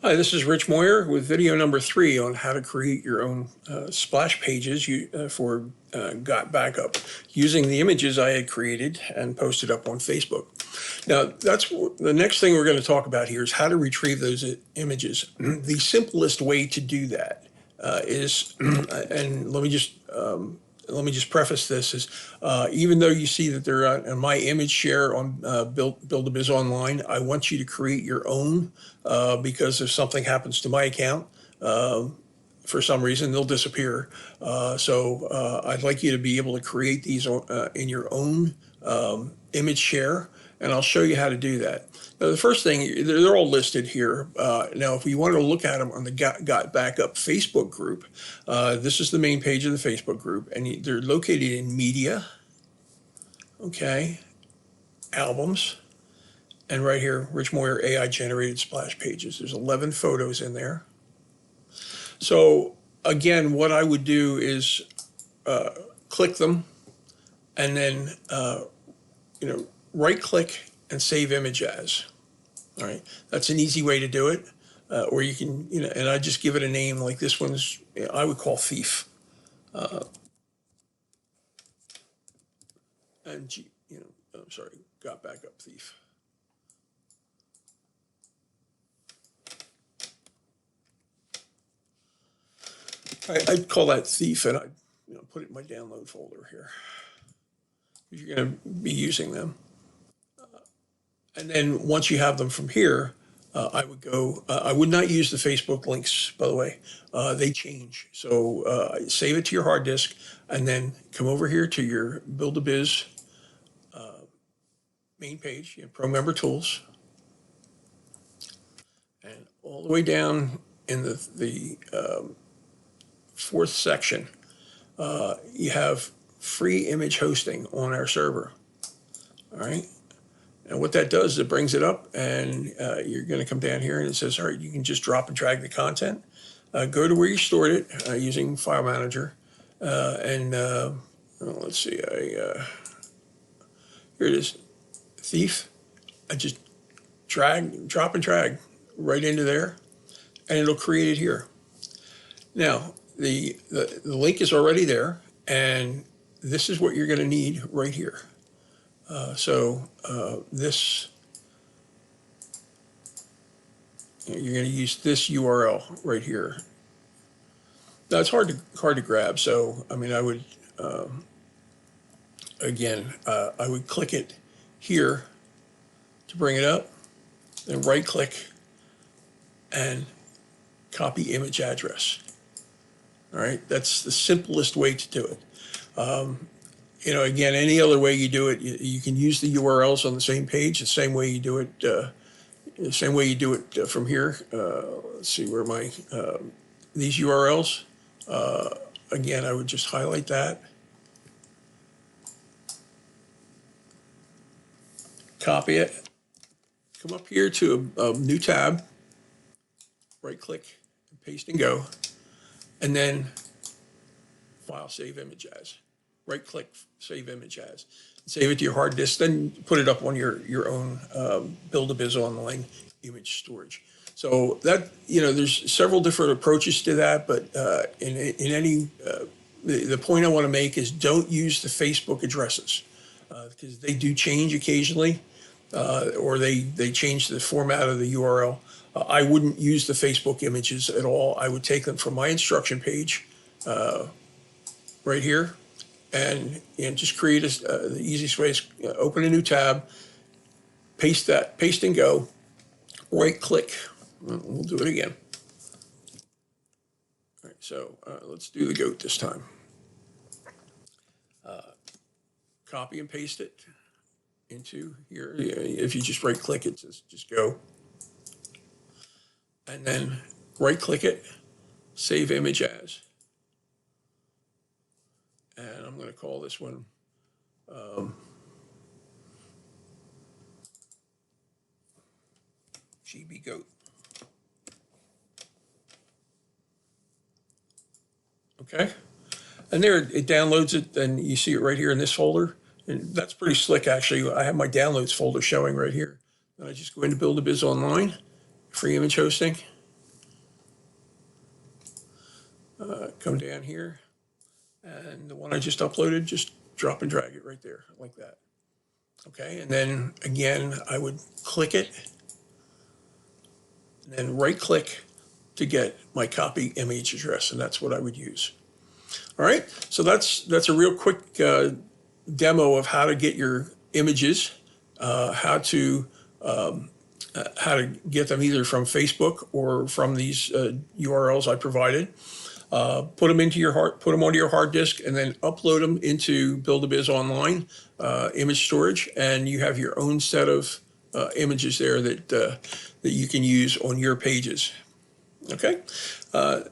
Hi, this is Rich Moyer with video number 3 on how to create your own splash pages for Got Backup using the images I had created and posted up on Facebook. Now, that's the next thing we're going to talk about here is how to retrieve those images. The simplest way to do that is, and let me just preface this is even though you see that they're on my image share on Build-A-Biz Online, I want you to create your own because if something happens to my account, for some reason they'll disappear. So I'd like you to be able to create these in your own image share, and I'll show you how to do that. Now, the first thing, they're all listed here. Now, if we want to look at them on the Got Backup Facebook group, this is the main page of the Facebook group, and they're located in Media, okay, Albums, and right here, Rich Moyer AI Generated Splash Pages. There's 11 photos in there. So again, what I would do is click them, and then right-click and save image as. All right, that's an easy way to do it. Or you can, and I just give it a name like this one's, I would call Thief. And, I'm sorry, Got Backup Thief. I'd call that Thief, and I'd put it in my download folder here. You're going to be using them. And then once you have them from here, I would go, I would not use the Facebook links, by the way. They change. So save it to your hard disk and then come over here to your Build-A-Biz main page, Pro Member Tools. And all the way down in the fourth section, you have free image hosting on our server. All right. And what that does is it brings it up, and you're going to come down here and it says, all right, you can just drop and drag the content. Go to where you stored it using File Manager. Let's see, here it is, Thief. I just drop and drag right into there, and it'll create it here. Now, the link is already there, and this is what you're going to need right here. This, you're going to use this URL right here. Now it's hard to grab, so I mean I would I would click it here to bring it up, then right click and copy image address. All right, that's the simplest way to do it. Again, any other way you do it, you can use the URLs on the same page, the same way you do it, from here. Let's see where my, these URLs, again, I would just highlight that. Copy it, come up here to a new tab, right click, paste and go, and then File, Save Image As. Right click, Save Image As. Save it to your hard disk, then put it up on your own Build-A-Biz Online image storage. So that, there's several different approaches to that, but the point I want to make is don't use the Facebook addresses because they do change occasionally, or they change the format of the URL. I wouldn't use the Facebook images at all. I would take them from my instruction page right here, and just create the easiest way is open a new tab, paste and go, right click. We'll do it again. All right, so let's do the goat this time. Copy and paste it into here. If you just right click it, just go. And then right click it, save image as. And I'm going to call this one GB Goat. Okay. And there it downloads it, and you see it right here in this folder. And that's pretty slick, actually. I have my downloads folder showing right here. And I just go into Build-A-Biz Online, free image hosting, come down here, and the one I just uploaded, just drop and drag it right there like that. Okay, and then again, I would click it, and then right click to get my copy image address, and that's what I would use. All right, so that's a real quick demo of how to get your images, how to get them either from Facebook or from these URLs I provided. Put them onto your hard disk, and then upload them into Build-A-Biz Online image storage, and you have your own set of images there that you can use on your pages. Okay,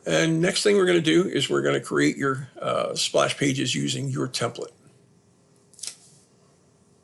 and next thing we're going to do is we're going to create your splash pages using your template.